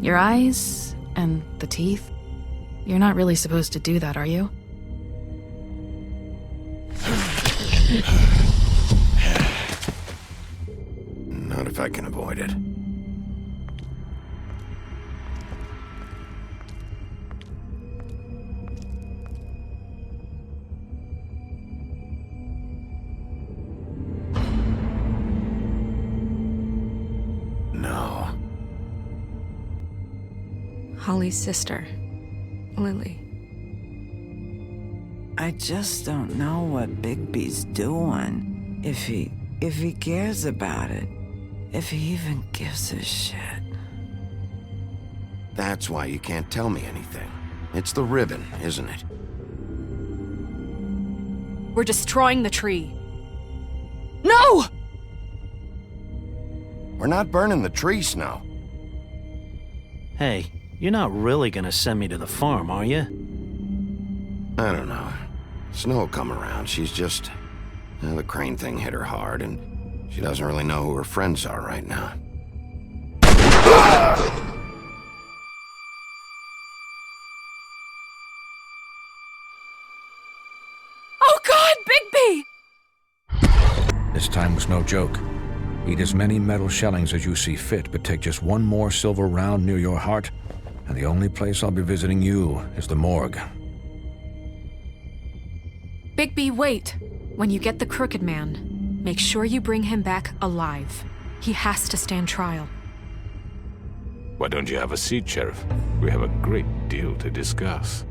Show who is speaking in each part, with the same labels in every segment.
Speaker 1: Your eyes and the teeth. You're not really supposed to do that, are you?
Speaker 2: Not if I can avoid it. No.
Speaker 3: Holly's sister, Lily.
Speaker 4: I just don't know what Bigby's doing. If he cares about it. If he even gives a shit.
Speaker 2: That's why you can't tell me anything. It's the ribbon, isn't it?
Speaker 3: We're destroying the tree. No!
Speaker 2: We're not burning the tree, Snow.
Speaker 5: Hey, you're not really gonna send me to the farm, are you?
Speaker 2: I don't know. Snow will come around. She's just... the crane thing hit her hard, and she doesn't really know who her friends are right now.
Speaker 3: Oh God, Bigby!
Speaker 6: This time was no joke. Eat as many metal shellings as you see fit, but take just one more silver round near your heart, and the only place I'll be visiting you is the morgue.
Speaker 3: Bigby, wait. When you get the Crooked Man, make sure you bring him back alive. He has to stand trial.
Speaker 7: Why don't you have a seat, Sheriff? We have a great deal to discuss.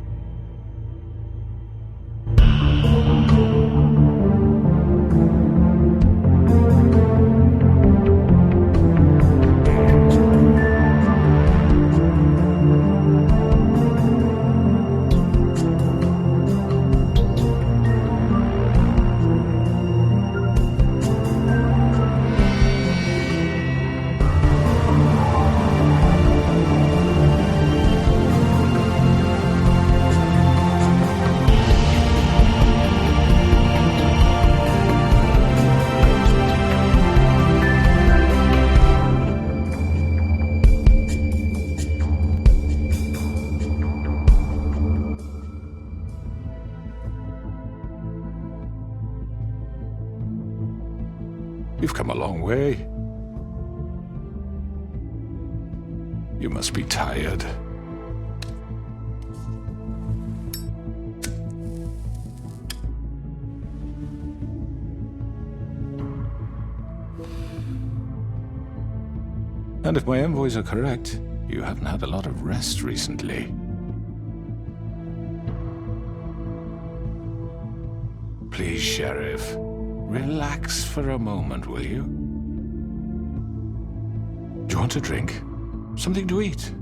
Speaker 7: You've come a long way. You must be tired. And if my envoys are correct, you haven't had a lot of rest recently. Please, Sheriff. Relax for a moment, will you? Do you want a drink? Something to eat?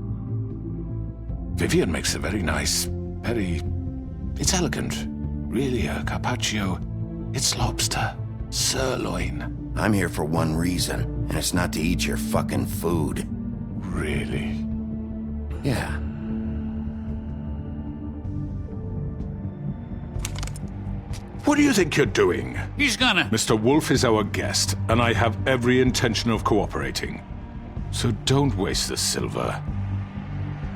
Speaker 7: Vivian makes a very nice, it's elegant. Really, a carpaccio. It's lobster. Sirloin.
Speaker 2: I'm here for one reason, and it's not to eat your fucking food.
Speaker 7: Really?
Speaker 2: Yeah.
Speaker 7: What do you think you're doing?
Speaker 8: He's gonna...
Speaker 7: Mr. Wolf is our guest, and I have every intention of cooperating. So don't waste the silver.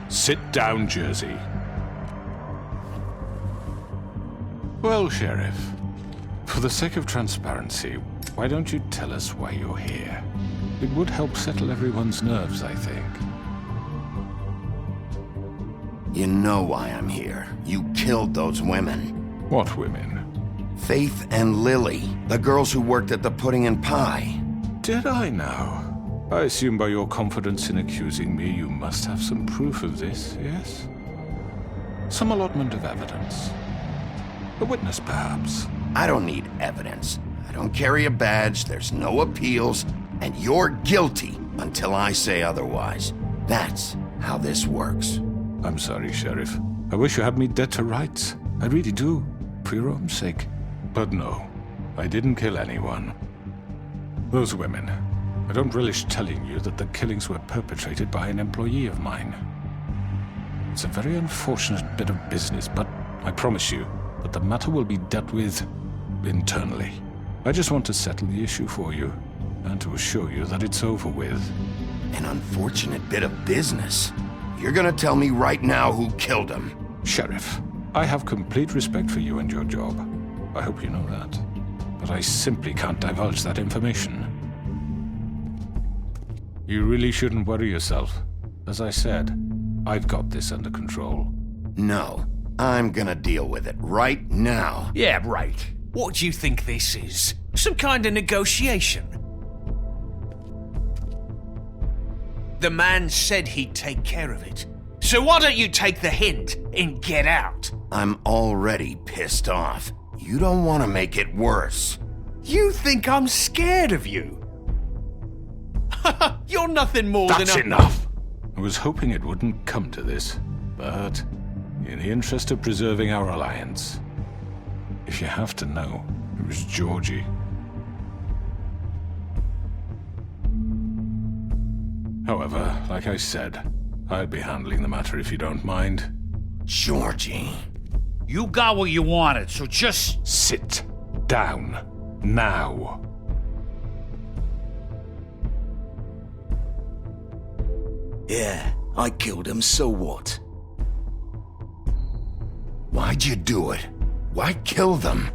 Speaker 7: Sit down, Jersey. Well, Sheriff, for the sake of transparency, why don't you tell us why you're here? It would help settle everyone's nerves, I think.
Speaker 2: You know why I'm here. You killed those women.
Speaker 7: What women?
Speaker 2: Faith and Lily, the girls who worked at the Pudding and Pie.
Speaker 7: Did I now? I assume by your confidence in accusing me, you must have some proof of this, yes? Some allotment of evidence. A witness, perhaps.
Speaker 2: I don't need evidence. I don't carry a badge, there's no appeals, and you're guilty until I say otherwise. That's how this works.
Speaker 7: I'm sorry, Sheriff. I wish you had me dead to rights. I really do, for your own sake. But no, I didn't kill anyone. Those women, I don't relish telling you that the killings were perpetrated by an employee of mine. It's a very unfortunate bit of business, but I promise you that the matter will be dealt with internally. I just want to settle the issue for you, and to assure you that it's over with.
Speaker 2: An unfortunate bit of business. you're gonna tell me right now who killed him.
Speaker 7: Sheriff, I have complete respect for you and your job. I hope you know that. But I simply can't divulge that information. You really shouldn't worry yourself. As I said, I've got this under control.
Speaker 2: No, I'm gonna deal with it right now.
Speaker 8: Yeah, right. What do you think this is? Some kind of negotiation? The man said he'd take care of it. So why don't you take the hint and get out?
Speaker 2: I'm already pissed off. You don't want to make it worse.
Speaker 8: You think I'm scared of you? You're nothing more
Speaker 7: That's
Speaker 8: than a...
Speaker 7: enough! I was hoping it wouldn't come to this, but in the interest of preserving our alliance, if you have to know, it was Georgie. However, like I said, I'll be handling the matter if you don't mind.
Speaker 2: Georgie.
Speaker 9: You got what you wanted, so just...
Speaker 7: Sit down. Now.
Speaker 8: Yeah, I killed him, so what?
Speaker 2: Why'd you do it? Why kill them?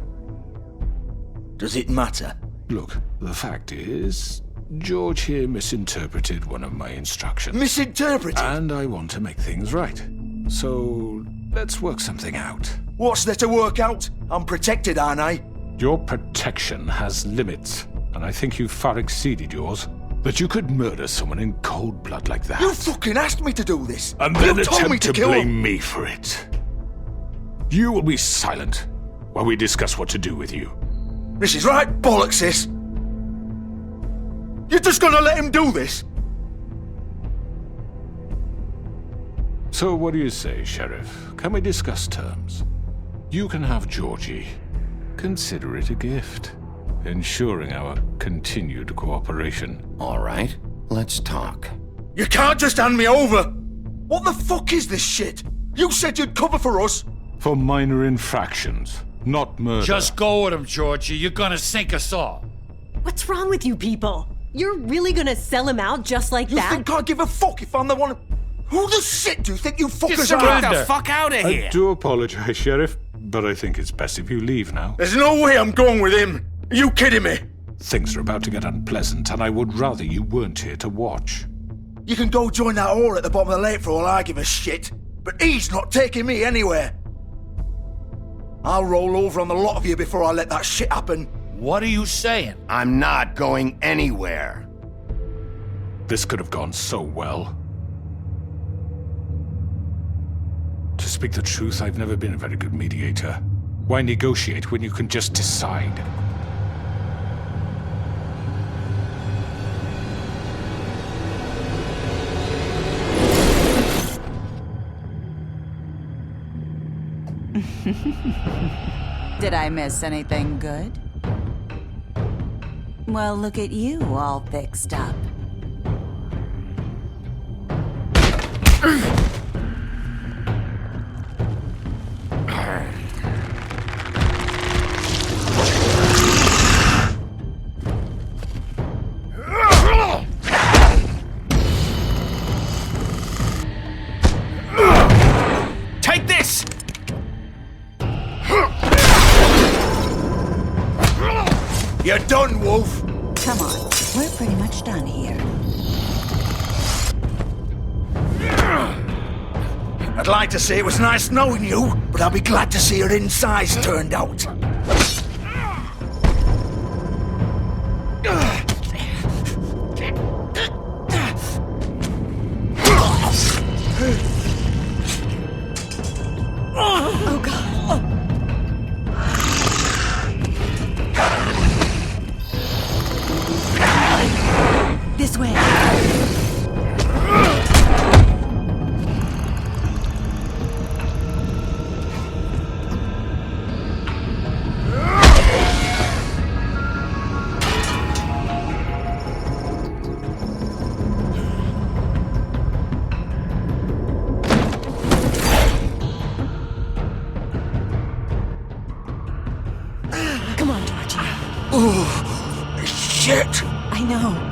Speaker 8: Does it matter?
Speaker 7: Look, the fact is, George here misinterpreted one of my instructions.
Speaker 8: Misinterpreted?
Speaker 7: And I want to make things right. So, let's work something out.
Speaker 8: What's there to work out? I'm protected, aren't I?
Speaker 7: Your protection has limits, and I think you've far exceeded yours. That you could murder someone in cold blood like that.
Speaker 8: You fucking asked me to do this!
Speaker 7: And then
Speaker 8: you told me
Speaker 7: attempt to
Speaker 8: kill
Speaker 7: blame
Speaker 8: him.
Speaker 7: me for it. You will be silent while we discuss what to do with you.
Speaker 8: This is right bollocks, sis. You're just gonna let him do this?
Speaker 7: So what do you say, Sheriff? Can we discuss terms? You can have Georgie. Consider it a gift, ensuring our continued cooperation.
Speaker 2: All right, let's talk.
Speaker 8: You can't just hand me over! What the fuck is this shit? You said you'd cover for us!
Speaker 7: For minor infractions, not murder.
Speaker 9: Just go with him, Georgie. You're gonna sink us all.
Speaker 10: What's wrong with you people? You're really gonna sell him out just like
Speaker 8: You
Speaker 10: that?
Speaker 8: think I give a fuck if I'm the one... Who the shit do you think you fuckers are?
Speaker 9: surrender.
Speaker 8: Get the fuck out of here!
Speaker 7: I do apologize, Sheriff, but I think it's best if you leave now.
Speaker 8: There's no way I'm going with him! Are you kidding me?
Speaker 7: Things are about to get unpleasant, and I would rather you weren't here to watch.
Speaker 8: You can go join that whore at the bottom of the lake for all I give a shit, but he's not taking me anywhere. I'll roll over on the lot of you before I let that shit happen.
Speaker 9: What are you saying?
Speaker 2: I'm not going anywhere.
Speaker 7: This could have gone so well. To speak the truth, I've never been a very good mediator. Why negotiate when you can just decide?
Speaker 11: Did I miss anything good? Well, look at you, all fixed up.
Speaker 8: Take this! You're done, Wolf!
Speaker 11: Come on, we're pretty much done here.
Speaker 8: I'd like to say it was nice knowing you, but I'll be glad to see your insides turned out.
Speaker 10: Oh god. This way. Come on, Georgie.
Speaker 8: Ooh, shit!
Speaker 10: I know.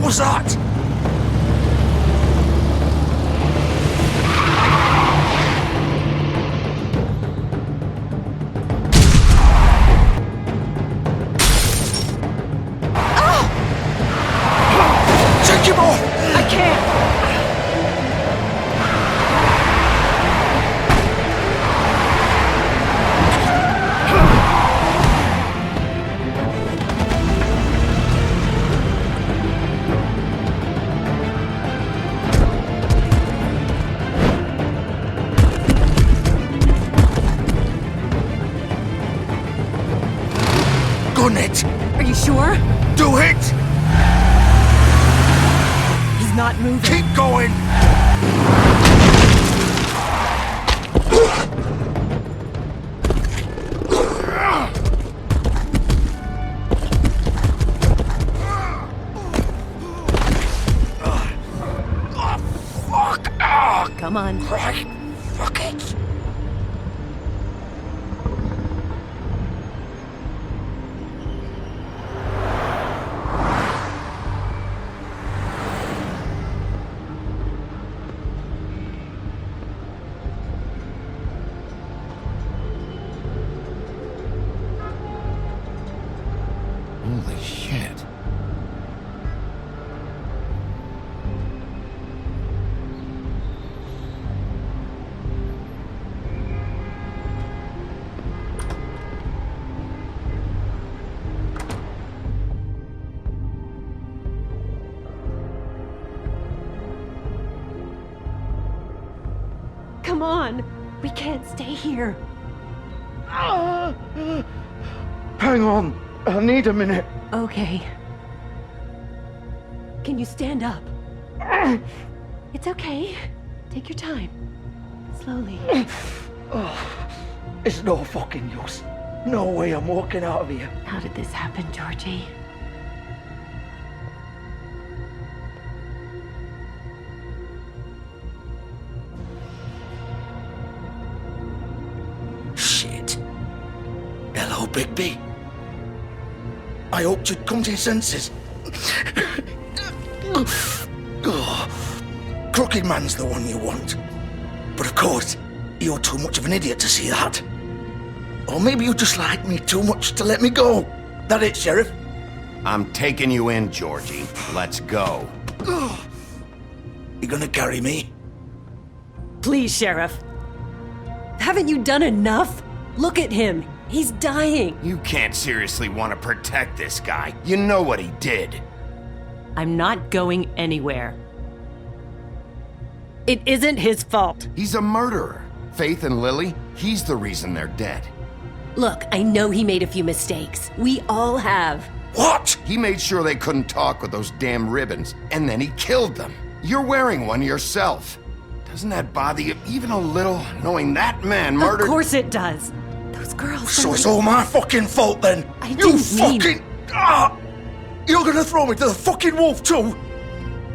Speaker 8: was that? Take him off!
Speaker 10: I can't!
Speaker 8: Gun it!
Speaker 10: Are you sure?
Speaker 8: Do it!
Speaker 10: He's not moving.
Speaker 8: Keep going!
Speaker 10: Come on.
Speaker 8: Right. Fuck it!
Speaker 2: Holy shit.
Speaker 10: Come on. We can't stay here.
Speaker 8: Hang on. I need a minute.
Speaker 10: Okay. Can you stand up? It's okay. Take your time. Slowly.
Speaker 8: It's no fucking use. No way I'm walking out of here.
Speaker 10: How did this happen, Georgie?
Speaker 8: Shit. Hello, Bigby. I hoped you'd come to your senses. Crooked Man's the one you want. But of course, you're too much of an idiot to see that. Or maybe you just like me too much to let me go. That it, Sheriff?
Speaker 2: I'm taking you in, Georgie. Let's go.
Speaker 8: You gonna carry me?
Speaker 10: Please, Sheriff. Haven't you done enough? Look at him. He's dying.
Speaker 2: You can't seriously want to protect this guy. You know what he did.
Speaker 10: I'm not going anywhere. It isn't his fault.
Speaker 2: He's a murderer. Faith and Lily, he's the reason they're dead.
Speaker 10: Look, I know he made a few mistakes. We all have.
Speaker 2: What? He made sure they couldn't talk with those damn ribbons, and then he killed them. You're wearing one yourself. Doesn't that bother you even a little, knowing that man murdered—
Speaker 10: Of course it does. Those girls—
Speaker 8: So it's all my fucking fault then?
Speaker 10: I
Speaker 8: You
Speaker 10: didn't mean—
Speaker 8: fucking— You're gonna throw me to the fucking wolf too?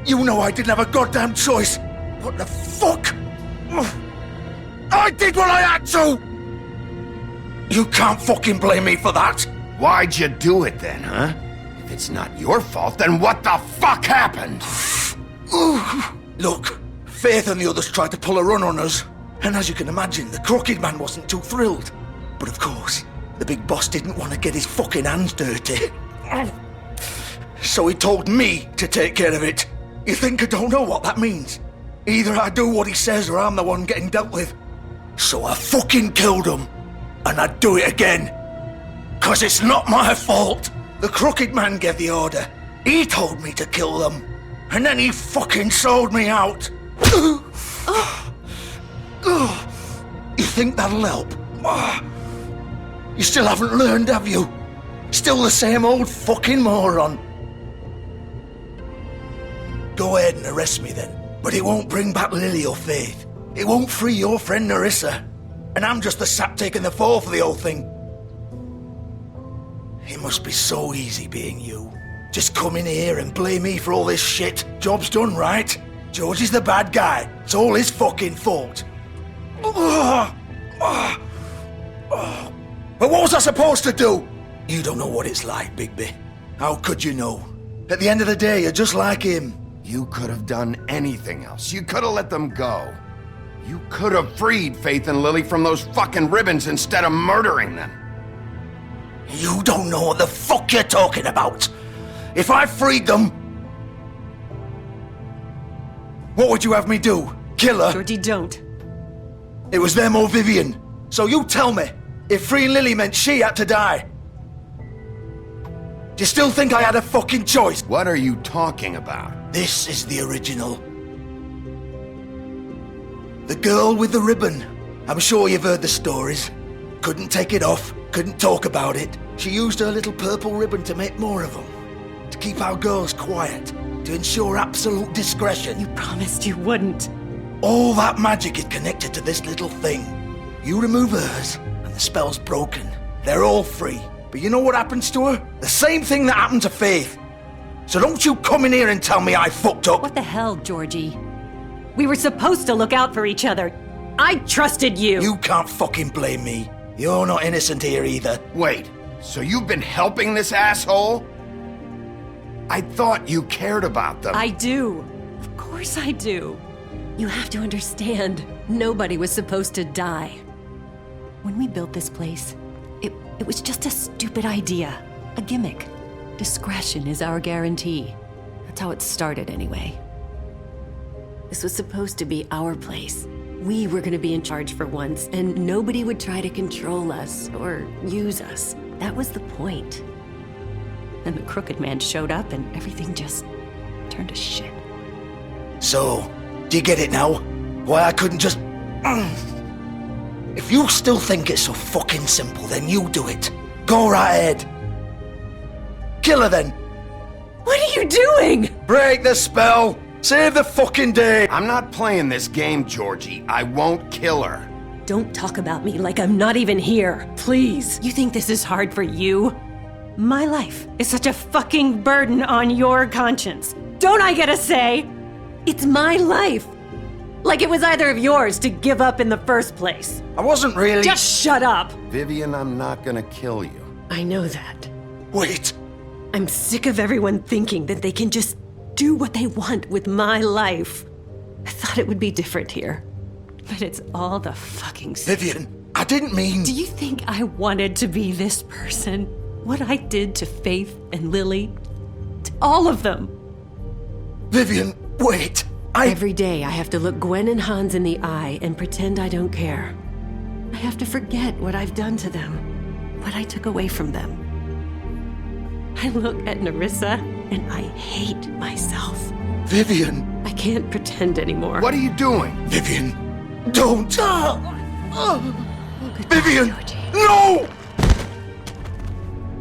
Speaker 8: You know I didn't have a goddamn choice. What the fuck? I did what I had to! You can't fucking blame me for that.
Speaker 2: Why'd you do it then, huh? If it's not your fault, then what the fuck happened?
Speaker 8: Look, Faith and the others tried to pull a run on us. And as you can imagine, the Crooked Man wasn't too thrilled. But of course, the big boss didn't want to get his fucking hands dirty. So he told me to take care of it. You think I don't know what that means? Either I do what he says or I'm the one getting dealt with. So I fucking killed him. And I'd do it again. 'Cause it's not my fault. The Crooked Man gave the order. He told me to kill them. And then he fucking sold me out. You think that'll help? You still haven't learned, have you? Still the same old fucking moron. Go ahead and arrest me then. But it won't bring back Lily or Faith. It won't free your friend Nerissa. And I'm just the sap taking the fall for the whole thing. It must be so easy being you. Just come in here and blame me for all this shit. Job's done, right? George is the bad guy. It's all his fucking fault. But what was I supposed to do? You don't know what it's like, Bigby. How could you know? At the end of the day, you're just like him.
Speaker 2: You could have done anything else. You could have let them go. You could have freed Faith and Lily from those fucking ribbons instead of murdering them.
Speaker 8: You don't know what the fuck you're talking about. If I freed them, what would you have me do? Kill her?
Speaker 10: Georgie, don't.
Speaker 8: It was them or Vivian. So you tell me, if freeing Lily meant she had to die, do you still think I had a fucking choice?
Speaker 2: What are you talking about?
Speaker 8: This is the original. The girl with the ribbon. I'm sure you've heard the stories. Couldn't take it off, couldn't talk about it. She used her little purple ribbon to make more of them. To keep our girls quiet. To ensure absolute discretion.
Speaker 10: You promised you wouldn't.
Speaker 8: All that magic is connected to this little thing. You remove hers, and the spell's broken. They're all free. But you know what happens to her? The same thing that happened to Faith. So don't you come in here and tell me I fucked up.
Speaker 10: What the hell, Georgie? We were supposed to look out for each other. I trusted you.
Speaker 8: You can't fucking blame me. You're not innocent here either.
Speaker 2: Wait, so you've been helping this asshole? I thought you cared about them.
Speaker 10: I do. Of course I do. You have to understand, nobody was supposed to die. When we built this place, it was just a stupid idea. A gimmick. Discretion is our guarantee. That's how it started anyway. This was supposed to be our place. We were gonna be in charge for once, and nobody would try to control us or use us. That was the point. Then the crooked man showed up and everything just turned to shit.
Speaker 8: So, do you get it now? Why I couldn't just... If you still think it's so fucking simple, then you do it. Go right ahead. Kill her then.
Speaker 10: What are you doing?
Speaker 8: Break the spell. Save the fucking day.
Speaker 2: I'm not playing this game, Georgie. I won't kill her.
Speaker 10: Don't talk about me like I'm not even here. Please. You think this is hard for you? My life is such a fucking burden on your conscience. Don't I get a say? It's my life. Like it was either of yours to give up in the first place.
Speaker 8: I wasn't really...
Speaker 10: Just shut up.
Speaker 2: Vivian, I'm not gonna kill you.
Speaker 10: I know that.
Speaker 8: Wait.
Speaker 10: I'm sick of everyone thinking that they can just do what they want with my life. I thought it would be different here. But it's all the fucking same.
Speaker 8: Vivian, I didn't mean...
Speaker 10: Do you think I wanted to be this person? What I did to Faith and Lily? To all of them?
Speaker 8: Vivian, wait.
Speaker 10: Every day I have to look Gwen and Hans in the eye and pretend I don't care. I have to forget what I've done to them, what I took away from them. I look at Nerissa and I hate myself.
Speaker 8: Vivian.
Speaker 10: I can't pretend anymore.
Speaker 2: What are you doing?
Speaker 8: Vivian, don't. Vivian,
Speaker 10: Georgie.
Speaker 8: no!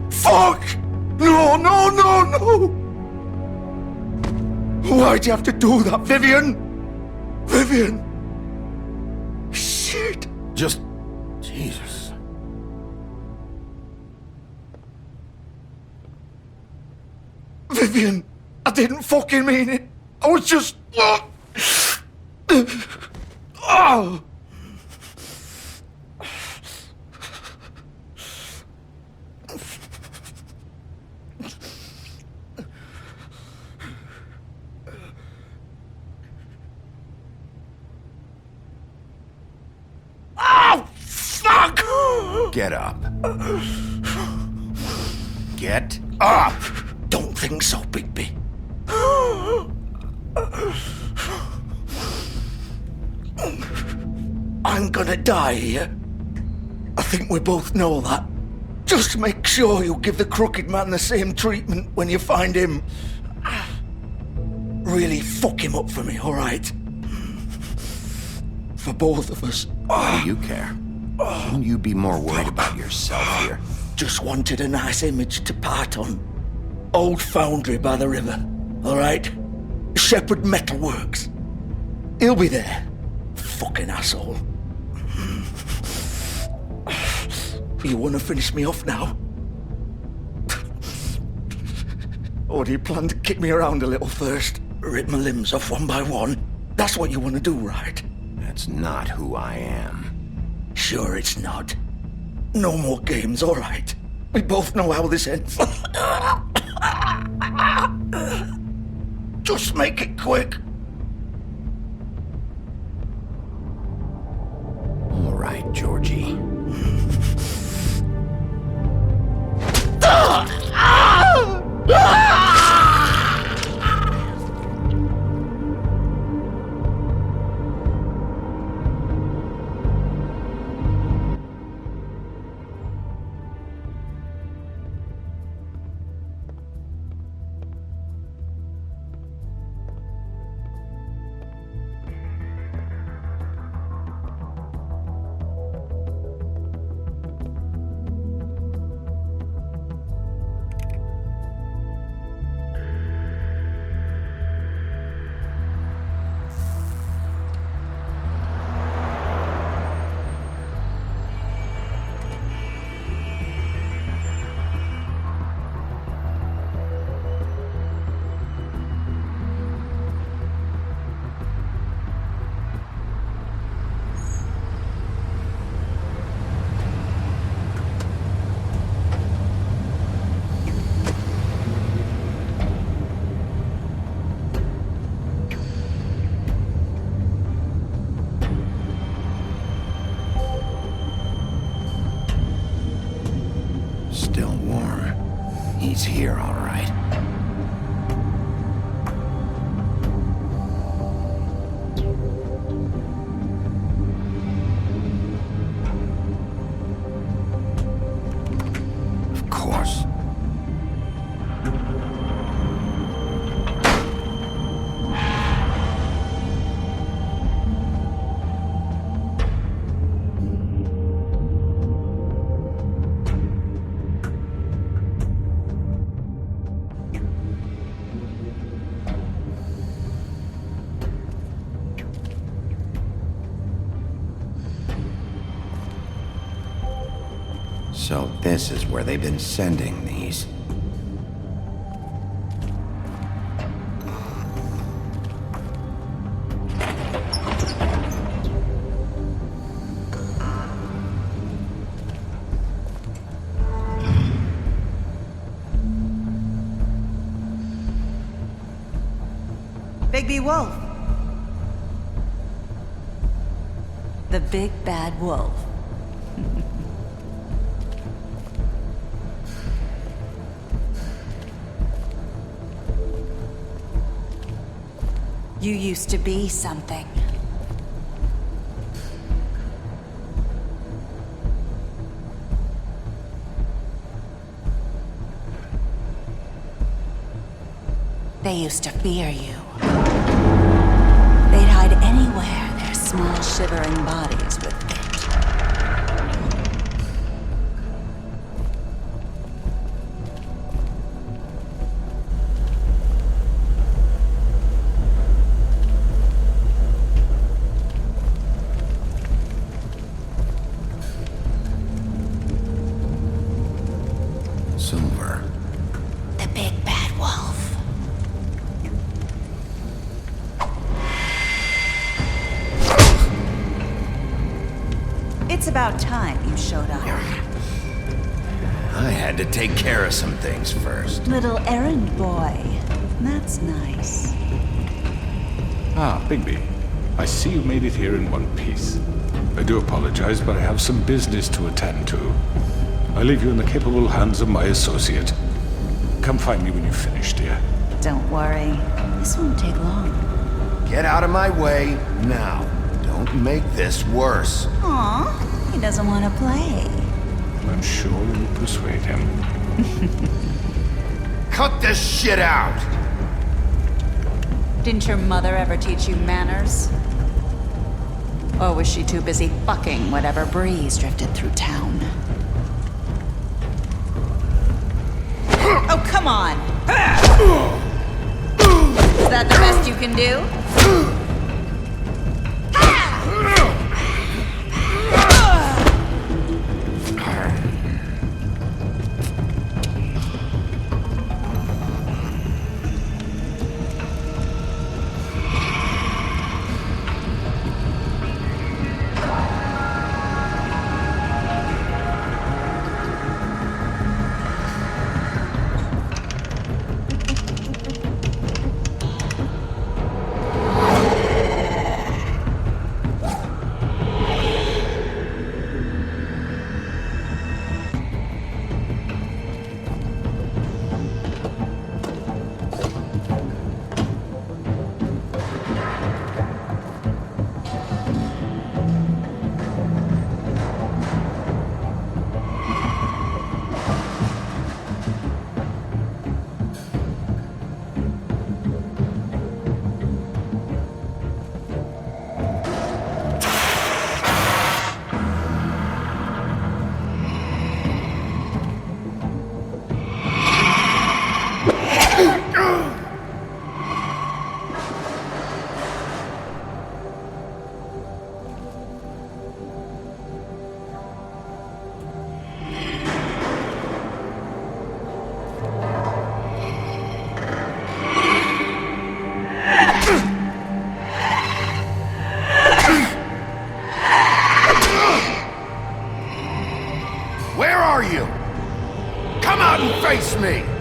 Speaker 8: Fuck! No, no, no, no! Why'd you have to do that, Vivian? Vivian! Shit!
Speaker 2: Just... Jesus.
Speaker 8: Vivian, I didn't fucking mean it. I was just... Oh!
Speaker 2: Get up. Get up!
Speaker 8: Don't think so, Bigby. I'm gonna die here. I think we both know that. Just make sure you give the crooked man the same treatment when you find him. Really fuck him up for me, alright? For both of us.
Speaker 2: Why do you care? Shouldn't you be more worried about yourself here?
Speaker 8: Just wanted a nice image to part on. Old foundry by the river, alright? Shepherd Metalworks. He'll be there. Fucking asshole. You wanna finish me off now? Or do you plan to kick me around a little first? Rip my limbs off one by one? That's what you wanna do, right?
Speaker 2: That's not who I am.
Speaker 8: Sure it's not. No more games, alright. We both know how this ends. Just make it quick.
Speaker 2: All right, Georgie. Still warm. He's here, all right. Of course. So this is where they've been sending these.
Speaker 11: Bigby Wolf. The big bad wolf. You used to be something. They used to fear you. They'd hide anywhere their small shivering bodies would fit.
Speaker 2: Silver.
Speaker 11: The big bad wolf. It's about time you showed up.
Speaker 2: I had to take care of some things first.
Speaker 11: Little errand boy. That's nice.
Speaker 7: Ah, Bigby. I see you made it here in one piece. I do apologize, but I have some business to attend to. I leave you in the capable hands of my associate. Come find me when you've finished, dear.
Speaker 11: Don't worry. This won't take long.
Speaker 2: Get out of my way now. Don't make this worse.
Speaker 11: Aw, he doesn't want to play.
Speaker 7: I'm sure you'll persuade him.
Speaker 2: Cut this shit out!
Speaker 11: Didn't your mother ever teach you manners? Or was she too busy fucking whatever breeze drifted through town? Oh, come on! Is that the best you can do?
Speaker 2: Trust me.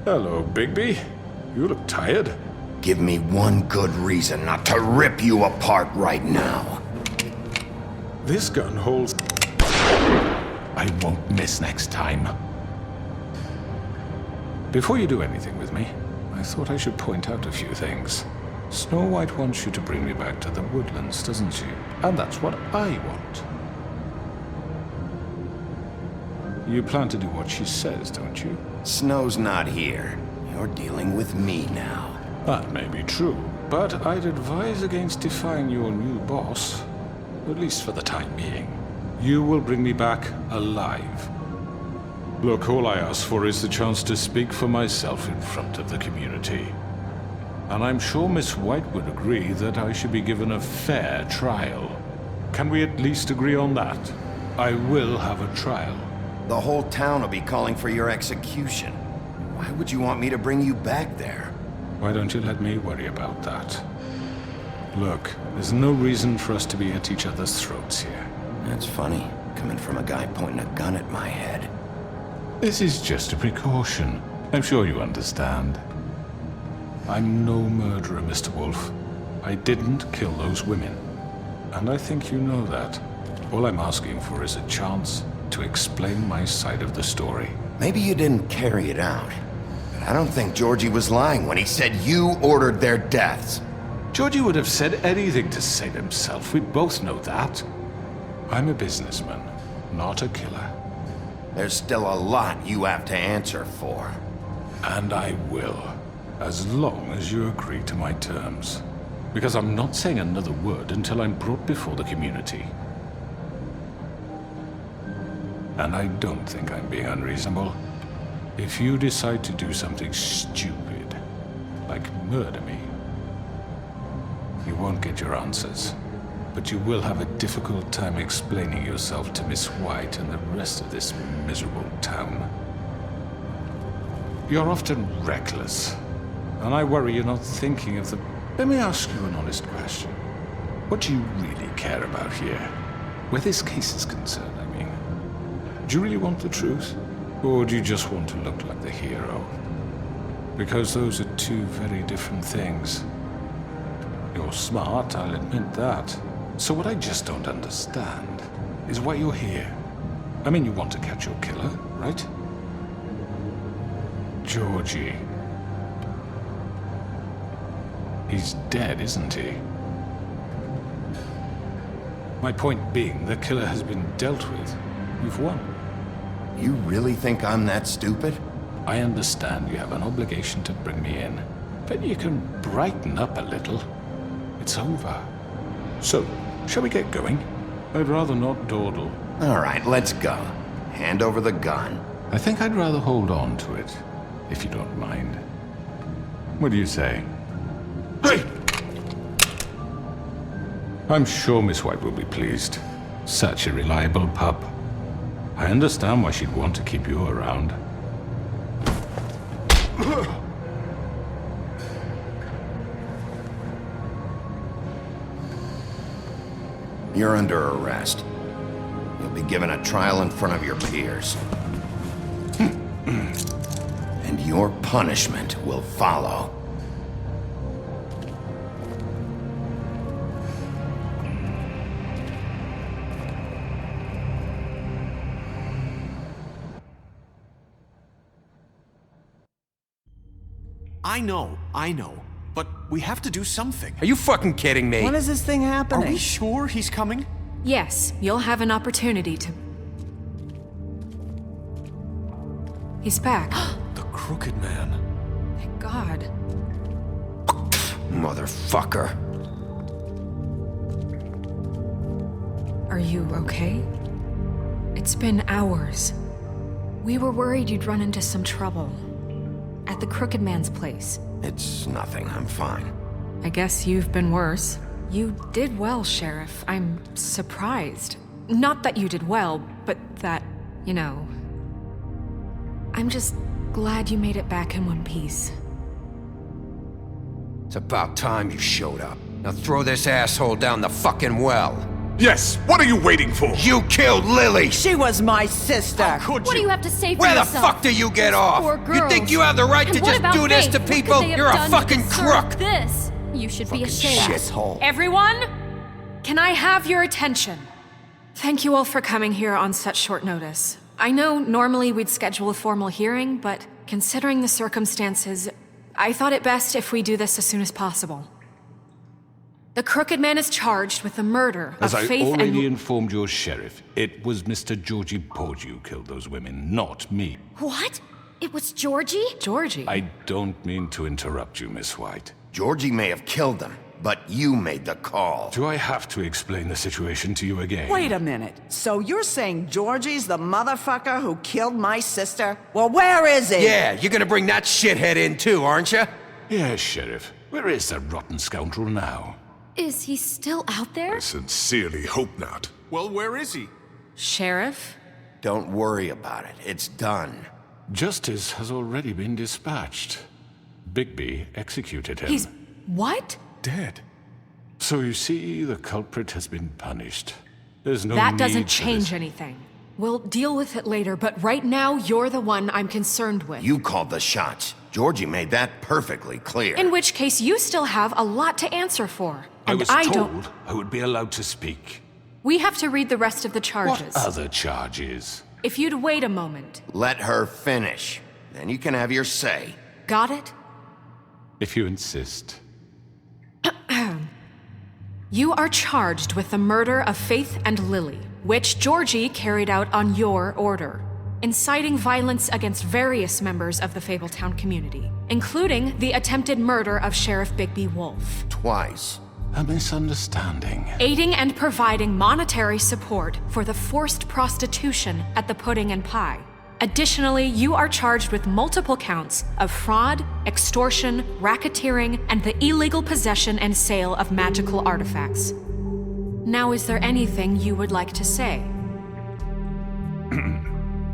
Speaker 7: Hello, Bigby. You look tired.
Speaker 2: Give me one good reason not to rip you apart right now.
Speaker 7: This gun holds... I won't miss next time. Before you do anything with me, I thought I should point out a few things. Snow White wants you to bring me back to the woodlands, doesn't she? And that's what I want. You plan to do what she says, don't you?
Speaker 2: Snow's not here. You're dealing with me now.
Speaker 7: That may be true, but I'd advise against defying your new boss, at least for the time being. You will bring me back alive. Look, all I ask for is the chance to speak for myself in front of the community. And I'm sure Miss White would agree that I should be given a fair trial. Can we at least agree on that? I will have a trial.
Speaker 2: The whole town will be calling for your execution. Why would you want me to bring you back there?
Speaker 7: Why don't you let me worry about that? Look, there's no reason for us to be at each other's throats here.
Speaker 2: That's funny, coming from a guy pointing a gun at my head.
Speaker 7: This is just a precaution. I'm sure you understand. I'm no murderer, Mr. Wolf. I didn't kill those women. And I think you know that. All I'm asking for is a chance to explain my side of the story.
Speaker 2: Maybe you didn't carry it out. But I don't think Georgie was lying when he said you ordered their deaths.
Speaker 7: Georgie would have said anything to save himself. We both know that. I'm a businessman, not a killer.
Speaker 2: There's still a lot you have to answer for.
Speaker 7: And I will, as long as you agree to my terms. Because I'm not saying another word until I'm brought before the community. And I don't think I'm being unreasonable. If you decide to do something stupid, like murder me, you won't get your answers. But you will have a difficult time explaining yourself to Miss White and the rest of this miserable town. You're often reckless, and I worry you're not thinking of the... Let me ask you an honest question. What do you really care about here? Where this case is concerned, I mean. Do you really want the truth? Or do you just want to look like the hero? Because those are two very different things. You're smart, I'll admit that. So what I just don't understand is why you're here. I mean, you want to catch your killer, right? Georgie. He's dead, isn't he? My point being, the killer has been dealt with. You've won.
Speaker 2: You really think I'm that stupid?
Speaker 7: I understand you have an obligation to bring me in, but you can brighten up a little. It's over. So, shall we get going? I'd rather not dawdle.
Speaker 2: All right, let's go. Hand over the gun.
Speaker 7: I think I'd rather hold on to it, if you don't mind. What do you say? Hey! I'm sure Miss White will be pleased. Such a reliable pup. I understand why she'd want to keep you around.
Speaker 2: You're under arrest. You'll be given a trial in front of your peers. And your punishment will follow.
Speaker 12: I know. But we have to do something.
Speaker 13: Are you fucking kidding me?
Speaker 4: When is this thing happening?
Speaker 12: Are we sure he's coming?
Speaker 3: Yes, you'll have an opportunity to... He's back.
Speaker 12: The Crooked Man.
Speaker 3: Thank God.
Speaker 2: Motherfucker.
Speaker 3: Are you okay? It's been hours. We were worried you'd run into some trouble. At the Crooked Man's place.
Speaker 2: It's nothing, I'm fine.
Speaker 3: I guess you've been worse. You did well, Sheriff. I'm surprised. Not that you did well, but that, you know... I'm just glad you made it back in one piece.
Speaker 13: It's about time you showed up. Now throw this asshole down the fucking well.
Speaker 14: Yes, what are you waiting for?
Speaker 13: You killed Lily!
Speaker 4: She was my sister!
Speaker 14: Could
Speaker 10: What
Speaker 14: you?
Speaker 10: do you have to say for
Speaker 13: Where the
Speaker 10: yourself?
Speaker 13: fuck do you get off?
Speaker 10: Poor
Speaker 13: You
Speaker 10: girls.
Speaker 13: think you have the right
Speaker 10: And
Speaker 13: to
Speaker 10: what
Speaker 13: just
Speaker 10: about
Speaker 13: do this
Speaker 10: Faith?
Speaker 13: to
Speaker 10: What could
Speaker 13: people?
Speaker 10: they have
Speaker 13: You're a
Speaker 10: done to
Speaker 13: fucking
Speaker 10: deserve
Speaker 13: crook!
Speaker 10: This. You should be ashamed.
Speaker 2: Shithole.
Speaker 3: Everyone, can I have your attention? Thank you all for coming here on such short notice. I know normally we'd schedule a formal hearing, but considering the circumstances, I thought it best if we do this as soon as possible. The Crooked Man is charged with the murder of
Speaker 7: As I
Speaker 3: Faith
Speaker 7: already
Speaker 3: and...
Speaker 7: informed your sheriff, it was Mr. Georgie Porgy who killed those women, not me.
Speaker 15: What? It was Georgie?
Speaker 3: Georgie?
Speaker 7: I don't mean to interrupt you, Miss White.
Speaker 2: Georgie may have killed them, but you made the call.
Speaker 7: Do I have to explain the situation to you again?
Speaker 4: Wait a minute. So you're saying Georgie's the motherfucker who killed my sister? Well, where is he?
Speaker 13: Yeah, you're gonna bring that shithead in too, aren't you?
Speaker 7: Yes, Sheriff. Where is that rotten scoundrel now?
Speaker 15: Is he still out there?
Speaker 14: I sincerely hope not.
Speaker 12: Well, where is he?
Speaker 3: Sheriff?
Speaker 2: Don't worry about it. It's done.
Speaker 7: Justice has already been dispatched. Bigby executed him.
Speaker 3: He's... what?
Speaker 7: Dead. So you see, the culprit has been punished. There's no
Speaker 3: That
Speaker 7: need
Speaker 3: doesn't
Speaker 7: for
Speaker 3: change
Speaker 7: this.
Speaker 3: anything. We'll deal with it later, but right now, you're the one I'm concerned with.
Speaker 2: You called the shots. Georgie made that perfectly clear.
Speaker 3: In which case, you still have a lot to answer for.
Speaker 7: I
Speaker 3: And
Speaker 7: was
Speaker 3: I
Speaker 7: told
Speaker 3: don't...
Speaker 7: I would be allowed to speak.
Speaker 3: We have to read the rest of the charges.
Speaker 7: What other charges?
Speaker 3: If you'd wait a moment.
Speaker 2: Let her finish. Then you can have your say.
Speaker 3: Got it?
Speaker 7: If you insist.
Speaker 3: You are charged with the murder of Faith and Lily, which Georgie carried out on your order, inciting violence against various members of the Fabletown community, including the attempted murder of Sheriff Bigby Wolf.
Speaker 2: Twice.
Speaker 7: A misunderstanding.
Speaker 3: Aiding and providing monetary support for the forced prostitution at the Pudding and Pie. Additionally, you are charged with multiple counts of fraud, extortion, racketeering, and the illegal possession and sale of magical artifacts. Now, is there anything you would like to say?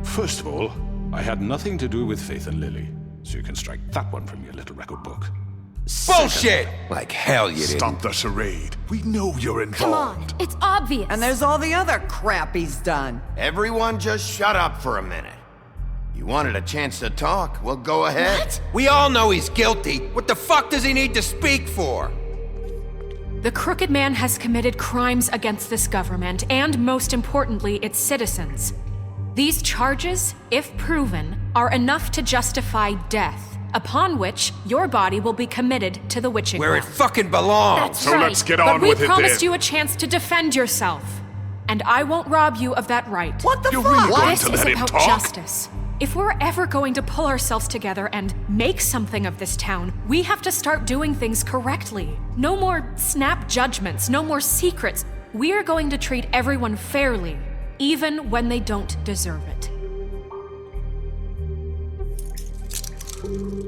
Speaker 7: First of all, I had nothing to do with Faith and Lily, so you can strike that one from your little record book.
Speaker 13: Bullshit! Like hell you didn't.
Speaker 14: Stop the charade. We know you're involved.
Speaker 15: Come on, it's obvious.
Speaker 4: And there's all the other crap he's done.
Speaker 2: Everyone just shut up for a minute. You wanted a chance to talk? Well, go ahead.
Speaker 15: What?
Speaker 13: We all know he's guilty. What the fuck does he need to speak for?
Speaker 3: The Crooked Man has committed crimes against this government and, most importantly, its citizens. These charges, if proven, are enough to justify death, upon which your body will be committed to the witching
Speaker 13: Where it
Speaker 3: well.
Speaker 13: fucking belongs.
Speaker 15: That's
Speaker 14: So
Speaker 15: right.
Speaker 14: let's get
Speaker 3: But
Speaker 14: on
Speaker 3: we
Speaker 14: with it
Speaker 3: promised
Speaker 14: then.
Speaker 3: you a chance to defend yourself. And I won't rob you of that right.
Speaker 4: What the
Speaker 14: You're
Speaker 4: fuck?
Speaker 14: really going
Speaker 3: This
Speaker 14: to
Speaker 3: is
Speaker 14: let him
Speaker 3: about
Speaker 14: talk?
Speaker 3: justice. If we're ever going to pull ourselves together and make something of this town, we have to start doing things correctly. No more snap judgments, no more secrets. We are going to treat everyone fairly, even when they don't deserve it.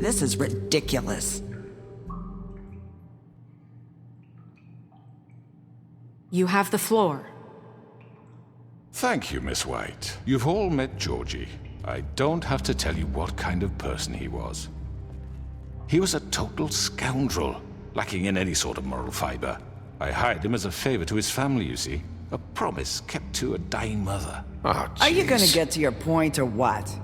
Speaker 4: This is ridiculous.
Speaker 3: You have the floor.
Speaker 7: Thank you, Miss White. You've all met Georgie. I don't have to tell you what kind of person he was. He was a total scoundrel, lacking in any sort of moral fiber. I hired him as a favor to his family, you see. A promise kept to a dying mother.
Speaker 2: Oh,
Speaker 4: Are you gonna
Speaker 2: jeez.
Speaker 4: get to your point or what?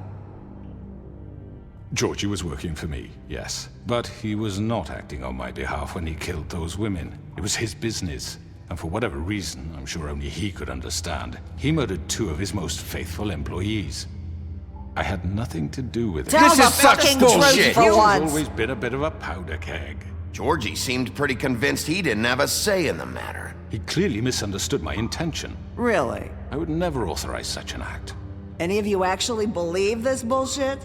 Speaker 7: Georgie was working for me, yes. But he was not acting on my behalf when he killed those women. It was his business. And for whatever reason, I'm sure only he could understand, he murdered 2 of his most faithful employees. I had nothing to do with it.
Speaker 4: Tell
Speaker 13: This
Speaker 4: the
Speaker 13: is such
Speaker 4: fucking
Speaker 13: bullshit.
Speaker 4: truth for
Speaker 7: He's
Speaker 4: once.
Speaker 7: always been a bit of a powder keg.
Speaker 2: Georgie seemed pretty convinced he didn't have a say in the matter.
Speaker 7: He clearly misunderstood my intention.
Speaker 4: Really?
Speaker 7: I would never authorize such an act.
Speaker 4: Any of you actually believe this bullshit?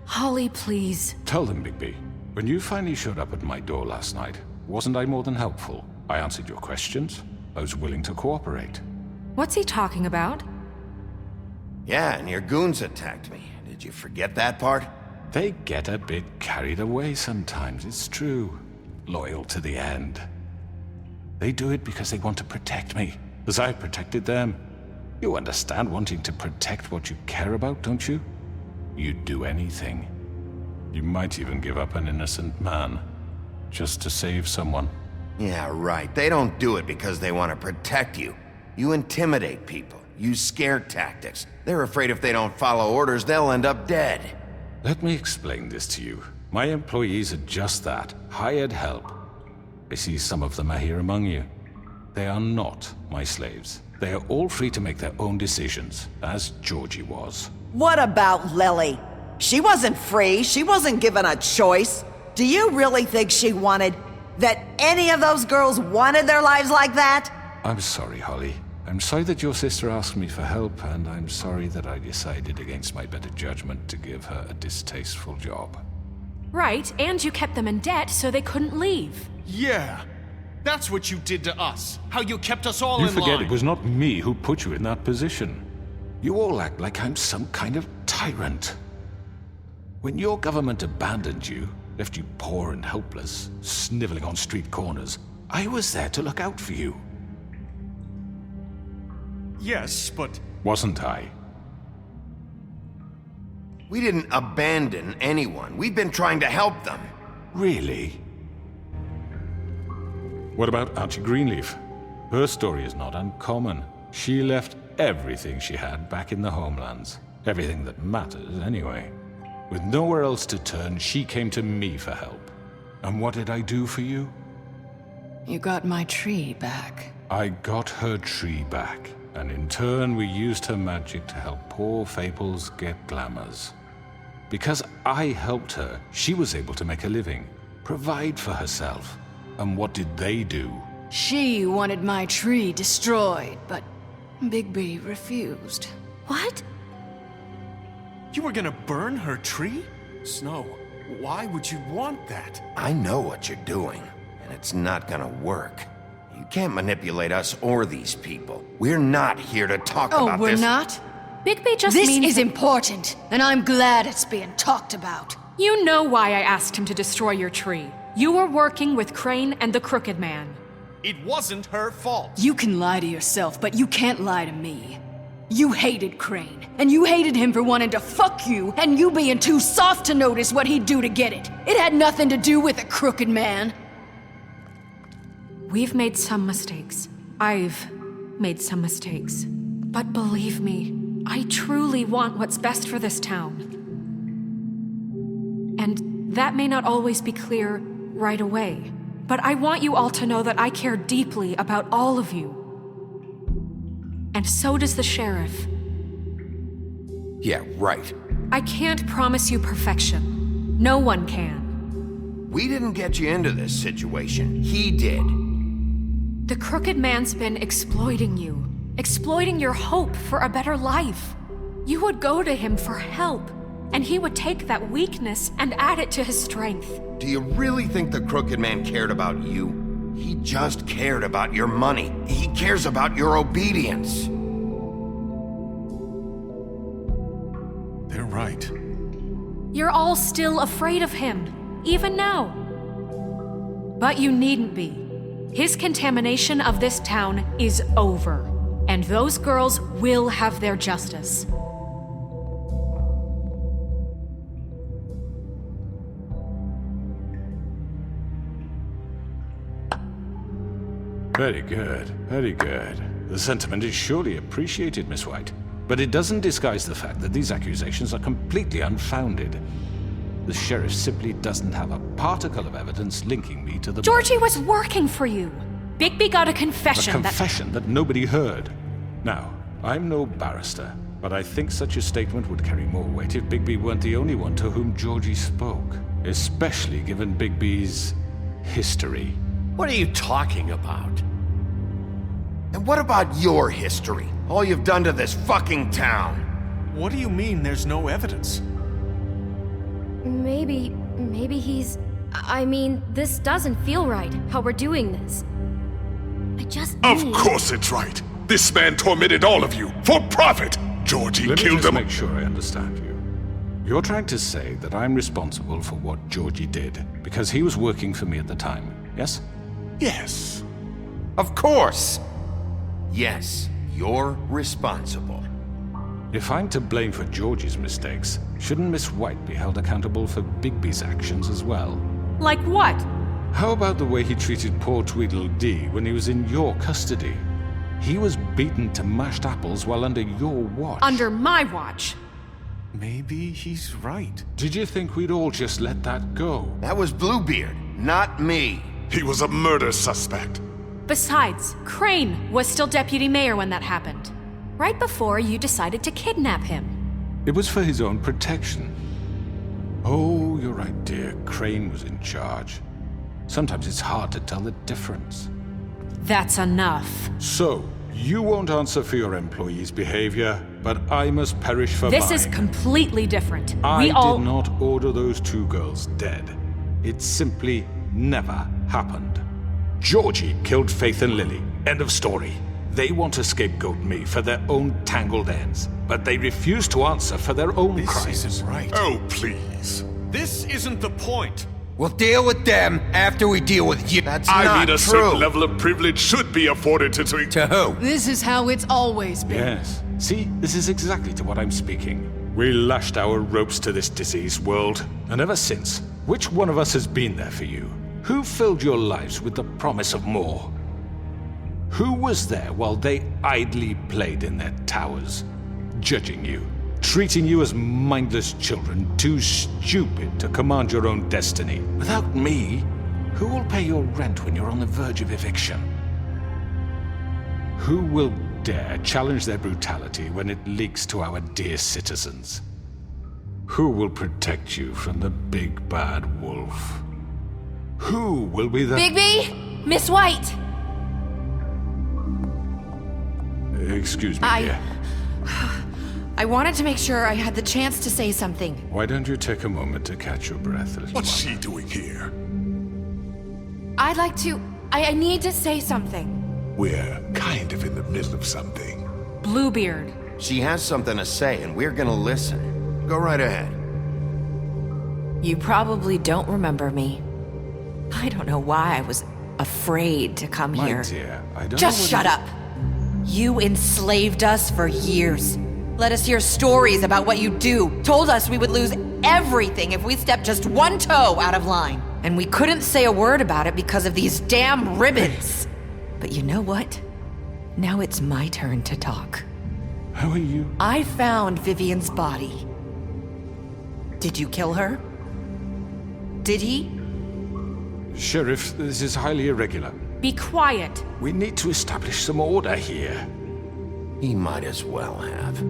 Speaker 3: Holly, please.
Speaker 7: Tell them, Bigby. When you finally showed up at my door last night, wasn't I more than helpful? I answered your questions. I was willing to cooperate.
Speaker 3: What's he talking about?
Speaker 2: Yeah, and your goons attacked me. Did you forget that part?
Speaker 7: They get a bit carried away sometimes, it's true. Loyal to the end. They do it because they want to protect me, as I protected them. You understand wanting to protect what you care about, don't you? You'd do anything. You might even give up an innocent man, just to save someone.
Speaker 2: Yeah, right. They don't do it because they want to protect you. You intimidate people, use scare tactics. They're afraid if they don't follow orders, they'll end up dead.
Speaker 7: Let me explain this to you. My employees are just that, hired help. I see some of them are here among you. They are not my slaves. They are all free to make their own decisions, as Georgie was.
Speaker 4: What about Lily? She wasn't free. She wasn't given a choice. Do you really think she wanted... that any of those girls wanted their lives like that?
Speaker 7: I'm sorry, Holly. I'm sorry that your sister asked me for help, and I'm sorry that I decided against my better judgment to give her a distasteful job.
Speaker 3: Right, and you kept them in debt so they couldn't leave.
Speaker 12: Yeah. That's what you did to us. How you kept us all in line.
Speaker 7: You forget it was not me who put you in that position. You all act like I'm some kind of tyrant. When your government abandoned you, left you poor and helpless, sniveling on street corners, I was there to look out for you.
Speaker 12: Yes, but...
Speaker 7: Wasn't I?
Speaker 2: We didn't abandon anyone. We've been trying to help them.
Speaker 7: Really? What about Auntie Greenleaf? Her story is not uncommon. She left everything she had back in the homelands. Everything that matters, anyway. With nowhere else to turn, she came to me for help. And what did I do for you?
Speaker 1: You got my tree back.
Speaker 7: I got her tree back. And in turn, we used her magic to help poor Fables get glamours. Because I helped her, she was able to make a living, provide for herself. And what did they do?
Speaker 1: She wanted my tree destroyed, but Bigby refused.
Speaker 15: What?
Speaker 12: You were gonna burn her tree? Snow, why would you want that?
Speaker 2: I know what you're doing, and it's not gonna work. You can't manipulate us or these people. We're not here to talk about this.
Speaker 1: Oh, we're not?
Speaker 3: Bigby just
Speaker 1: This
Speaker 3: means...
Speaker 1: is important, and I'm glad it's being talked about.
Speaker 3: You know why I asked him to destroy your tree. You were working with Crane and the Crooked Man.
Speaker 12: It wasn't her fault.
Speaker 1: You can lie to yourself, but you can't lie to me. You hated Crane, and you hated him for wanting to fuck you, and you being too soft to notice what he'd do to get it. It had nothing to do with the Crooked Man.
Speaker 3: We've made some mistakes. I've made some mistakes. But believe me, I truly want what's best for this town. And that may not always be clear right away, but I want you all to know that I care deeply about all of you. And so does the sheriff.
Speaker 2: Yeah, right.
Speaker 3: I can't promise you perfection. No one can.
Speaker 2: We didn't get you into this situation. He did.
Speaker 3: The Crooked Man's been exploiting you. Exploiting your hope for a better life. You would go to him for help, and he would take that weakness and add it to his strength.
Speaker 2: Do you really think the Crooked Man cared about you? He just cared about your money. He cares about your obedience.
Speaker 12: They're right.
Speaker 3: You're all still afraid of him, even now. But you needn't be. His contamination of this town is over, and those girls will have their justice.
Speaker 7: Very good, very good. The sentiment is surely appreciated, Miss White. But it doesn't disguise the fact that these accusations are completely unfounded. The sheriff simply doesn't have a particle of evidence linking me to the...
Speaker 3: Georgie was working for you. Bigby got a confession
Speaker 7: A confession that nobody heard. Now, I'm no barrister, but I think such a statement would carry more weight if Bigby weren't the only one to whom Georgie spoke. Especially given Bigby's history.
Speaker 9: What are you talking about?
Speaker 2: And what about your history? All you've done to this fucking town?
Speaker 12: What do you mean there's no evidence?
Speaker 15: Maybe he's... I mean, this doesn't feel right, how we're doing this. I just
Speaker 14: Of
Speaker 15: need...
Speaker 14: course it's right. This man tormented all of you, for profit! Georgie
Speaker 7: Let me
Speaker 14: killed
Speaker 7: just
Speaker 14: them.
Speaker 7: make sure I understand you. You're trying to say that I'm responsible for what Georgie did, because he was working for me at the time, yes?
Speaker 14: Yes.
Speaker 2: Of course! Yes, you're responsible.
Speaker 7: If I'm to blame for Georgie's mistakes, shouldn't Miss White be held accountable for Bigby's actions as well?
Speaker 3: Like what?
Speaker 7: How about the way he treated poor Tweedledee when he was in your custody? He was beaten to mashed apples while under your watch.
Speaker 3: Under my watch.
Speaker 12: Maybe he's right.
Speaker 7: Did you think we'd all just let that go?
Speaker 2: That was Bluebeard, not me.
Speaker 14: He was a murder suspect.
Speaker 3: Besides, Crane was still deputy mayor when that happened. Right before you decided to kidnap him.
Speaker 7: It was for his own protection. Oh, you're right, dear. Crane was in charge. Sometimes it's hard to tell the difference.
Speaker 3: That's enough.
Speaker 7: So, you won't answer for your employees' behavior, but I must perish for mine.
Speaker 3: This is completely different.
Speaker 7: I did not order those two girls dead. It simply never happened. Georgie killed Faith and Lily. End of story. They want to scapegoat me for their own tangled ends, but they refuse to answer for their own crimes.
Speaker 12: This isn't right.
Speaker 14: Oh, please.
Speaker 12: This isn't the point.
Speaker 13: We'll deal with them after we deal with you.
Speaker 2: That's
Speaker 14: I
Speaker 2: not
Speaker 14: mean, a
Speaker 2: true.
Speaker 14: certain level of privilege should be afforded to...
Speaker 13: To who?
Speaker 1: This is how it's always been.
Speaker 7: Yes. See, this is exactly to what I'm speaking. We lashed our ropes to this diseased world, and ever since, which one of us has been there for you? Who filled your lives with the promise of more? Who was there while they idly played in their towers, judging you, treating you as mindless children, too stupid to command your own destiny? Without me, who will pay your rent when you're on the verge of eviction? Who will dare challenge their brutality when it leaks to our dear citizens? Who will protect you from the big bad wolf? Who will be the...
Speaker 15: Bigby? Miss White!
Speaker 7: Excuse me, dear.
Speaker 16: I wanted to make sure I had the chance to say something.
Speaker 7: Why don't you take a moment to catch your breath a little
Speaker 14: What's
Speaker 7: while?
Speaker 14: she doing here?
Speaker 16: I'd like to... I need to say something.
Speaker 14: We're kind of in the middle of something.
Speaker 3: Bluebeard.
Speaker 2: She has something to say, and we're gonna listen. Go right ahead.
Speaker 16: You probably don't remember me. I don't know why I was afraid to come
Speaker 7: My
Speaker 16: here.
Speaker 7: dear, I don't
Speaker 16: Just
Speaker 7: know
Speaker 16: shut up. You enslaved us for years. Let us hear stories about what you do. Told us we would lose everything if we stepped just one toe out of line. And we couldn't say a word about it because of these damn ribbons. But you know what? Now it's my turn to talk.
Speaker 7: How are you?
Speaker 16: I found Vivian's body. Did you kill her? Did he?
Speaker 7: Sheriff, this is highly irregular.
Speaker 3: Be quiet.
Speaker 7: We need to establish some order here.
Speaker 2: He might as well have.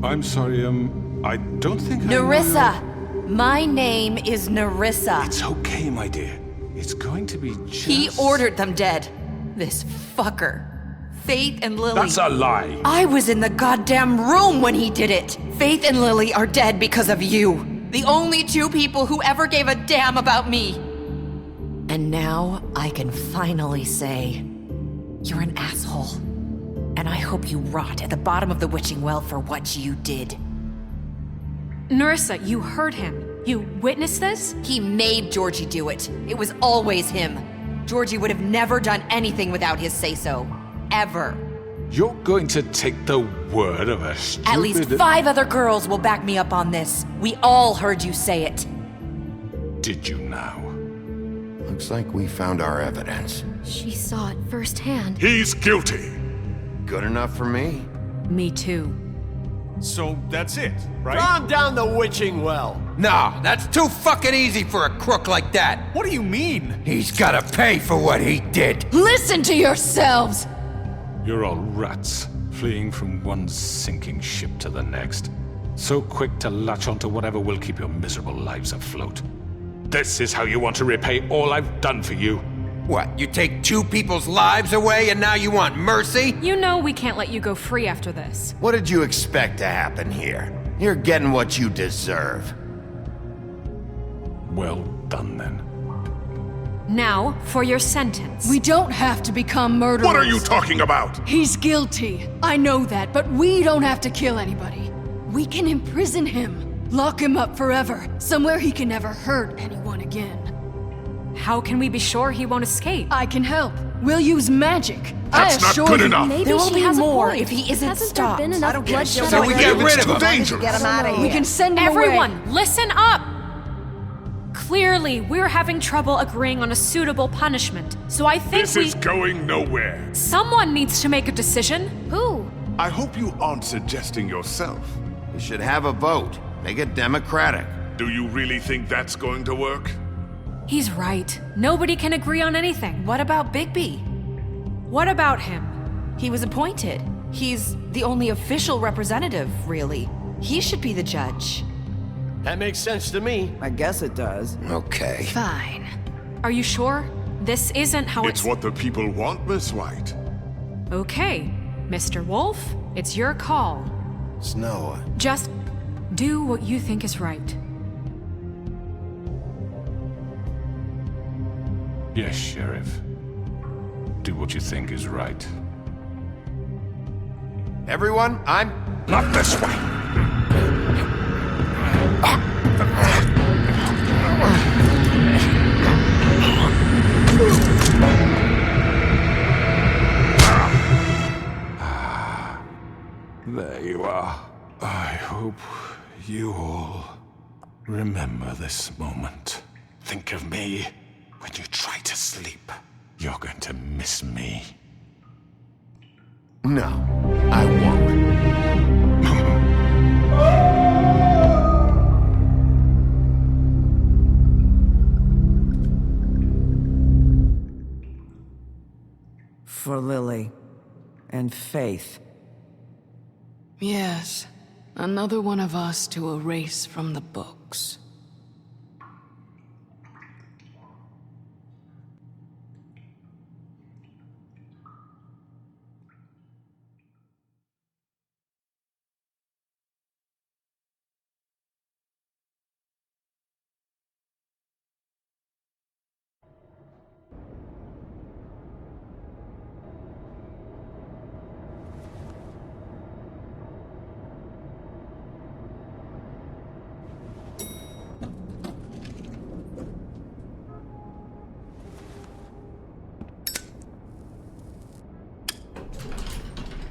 Speaker 7: I'm sorry, I don't think
Speaker 16: Nerissa! My name is Nerissa.
Speaker 7: It's okay, my dear. It's going to be just...
Speaker 16: He ordered them dead. This fucker. Faith and Lily.
Speaker 7: That's a lie.
Speaker 16: I was in the goddamn room when he did it. Faith and Lily are dead because of you. The only two people who ever gave a damn about me. And now I can finally say, you're an asshole. And I hope you rot at the bottom of the witching well for what you did.
Speaker 3: Nerissa, you heard him. You witnessed this?
Speaker 16: He made Georgie do it. It was always him. Georgie would have never done anything without his say-so. Ever.
Speaker 7: You're going to take the word of a stupid...
Speaker 16: At least 5 other girls will back me up on this. We all heard you say it.
Speaker 7: Did you now?
Speaker 2: Looks like we found our evidence.
Speaker 15: She saw it firsthand.
Speaker 14: He's guilty.
Speaker 2: Good enough for me.
Speaker 3: Me too.
Speaker 12: So that's it, right?
Speaker 9: Calm down the witching well.
Speaker 13: No, that's too fucking easy for a crook like that.
Speaker 12: What do you mean?
Speaker 13: He's gotta pay for what he did.
Speaker 1: Listen to yourselves!
Speaker 7: You're all rats, fleeing from one sinking ship to the next. So quick to latch onto whatever will keep your miserable lives afloat. This is how you want to repay all I've done for you.
Speaker 13: What, you take 2 people's lives away and now you want mercy?
Speaker 3: You know we can't let you go free after this.
Speaker 2: What did you expect to happen here? You're getting what you deserve.
Speaker 7: Well done, then.
Speaker 3: Now, for your sentence.
Speaker 1: We don't have to become murderers.
Speaker 14: What are you talking about?
Speaker 1: He's guilty. I know that, but we don't have to kill anybody. We can imprison him. Lock him up forever. Somewhere he can never hurt anyone again.
Speaker 3: How can we be sure he won't escape?
Speaker 1: I can help. We'll use magic.
Speaker 14: That's not good enough.
Speaker 15: Maybe
Speaker 16: There will
Speaker 15: she
Speaker 16: be
Speaker 15: has
Speaker 16: more
Speaker 15: a point.
Speaker 16: if he isn't
Speaker 15: Hasn't
Speaker 16: stopped.
Speaker 15: there been enough
Speaker 16: I don't get
Speaker 15: bloodshed?
Speaker 16: it.
Speaker 13: So we get rid of him.
Speaker 14: Dangerous.
Speaker 4: Get him out of here.
Speaker 1: We can send him
Speaker 3: Everyone,
Speaker 1: away.
Speaker 3: listen up! Clearly, we're having trouble agreeing on a suitable punishment. So I think
Speaker 14: This is going nowhere.
Speaker 3: Someone needs to make a decision.
Speaker 15: Who?
Speaker 14: I hope you aren't suggesting yourself.
Speaker 2: We should have a vote. Make it democratic.
Speaker 14: Do you really think that's going to work?
Speaker 3: He's right. Nobody can agree on anything. What about Bigby? What about him? He was appointed. He's the only official representative, really. He should be the judge.
Speaker 9: That makes sense to me.
Speaker 4: I guess it does.
Speaker 2: Okay.
Speaker 1: Fine.
Speaker 3: Are you sure? This isn't how
Speaker 14: It's what the people want, Miss White.
Speaker 3: Okay, Mr. Wolf, it's your call.
Speaker 2: Snow.
Speaker 3: Just do what you think is right.
Speaker 7: Yes, Sheriff. Do what you think is right.
Speaker 2: Everyone, I'm...
Speaker 14: Not this way!
Speaker 7: There you are. I hope you all remember this moment. Think of me when you try to sleep. You're going to miss me.
Speaker 2: No, I won't.
Speaker 4: For Lily and Faith.
Speaker 1: Yes, another one of us to erase from the books.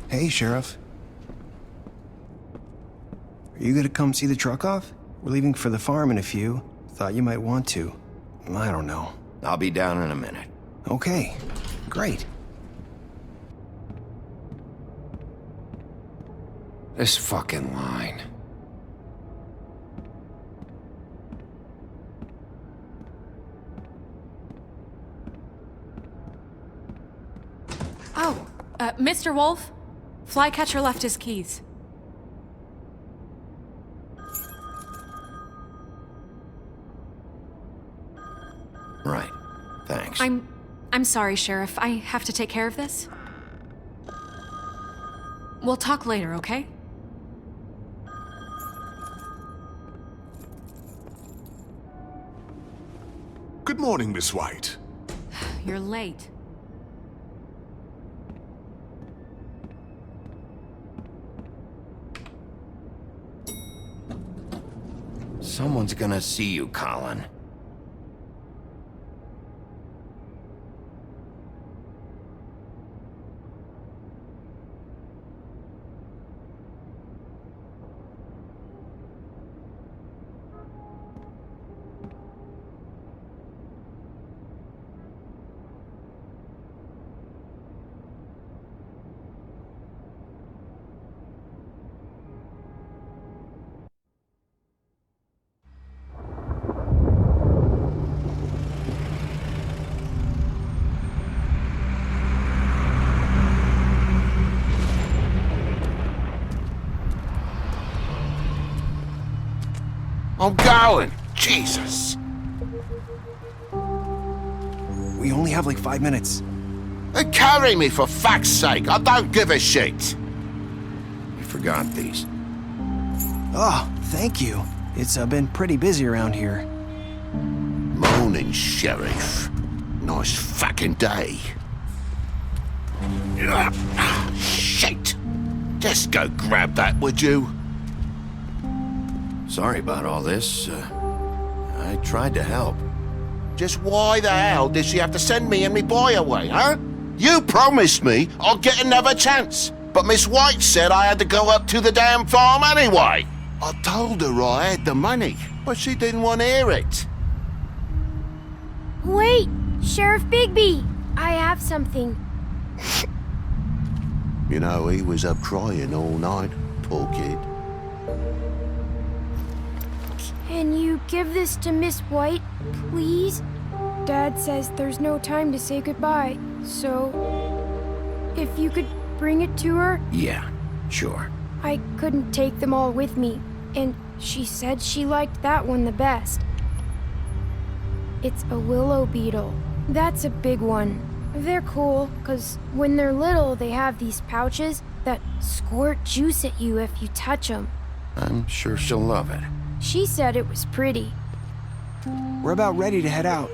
Speaker 17: Hey, Sheriff. Are you gonna come see the truck off? We're leaving for the farm in a few. Thought you might want to. I don't know.
Speaker 2: I'll be down in a minute.
Speaker 17: Okay, great.
Speaker 13: This fucking line.
Speaker 3: Oh, Mr. Wolf? Flycatcher left his keys.
Speaker 2: Right. Thanks.
Speaker 3: I'm sorry, Sheriff. I have to take care of this. We'll talk later, okay?
Speaker 14: Good morning, Miss White.
Speaker 3: You're late.
Speaker 2: Someone's gonna see you, Colin.
Speaker 14: I'm going! Jesus!
Speaker 17: We only have like 5 minutes.
Speaker 14: Carry me for fuck's sake! I don't give a shit!
Speaker 2: I forgot these.
Speaker 17: Oh, thank you. It's been pretty busy around here.
Speaker 14: Morning, Sheriff. Nice fucking day. Shit! Just go grab that, would you?
Speaker 2: Sorry about all this. I tried to help.
Speaker 14: Just why the hell did she have to send me and me boy away, huh? You promised me I'd get another chance, but Miss White said I had to go up to the damn farm anyway. I told her I had the money, but she didn't want to hear it.
Speaker 15: Wait, Sheriff Bigby, I have something.
Speaker 14: You know, he was up crying all night, poor kid.
Speaker 15: Can you give this to Miss White, please?
Speaker 18: Dad says there's no time to say goodbye, so if you could bring it to her?
Speaker 2: Yeah, sure.
Speaker 18: I couldn't take them all with me, and she said she liked that one the best. It's a willow beetle. That's a big one. They're cool, 'cause when they're little, they have these pouches that squirt juice at you if you touch them.
Speaker 2: I'm sure she'll love it.
Speaker 18: She said it was pretty.
Speaker 17: We're about ready to head out.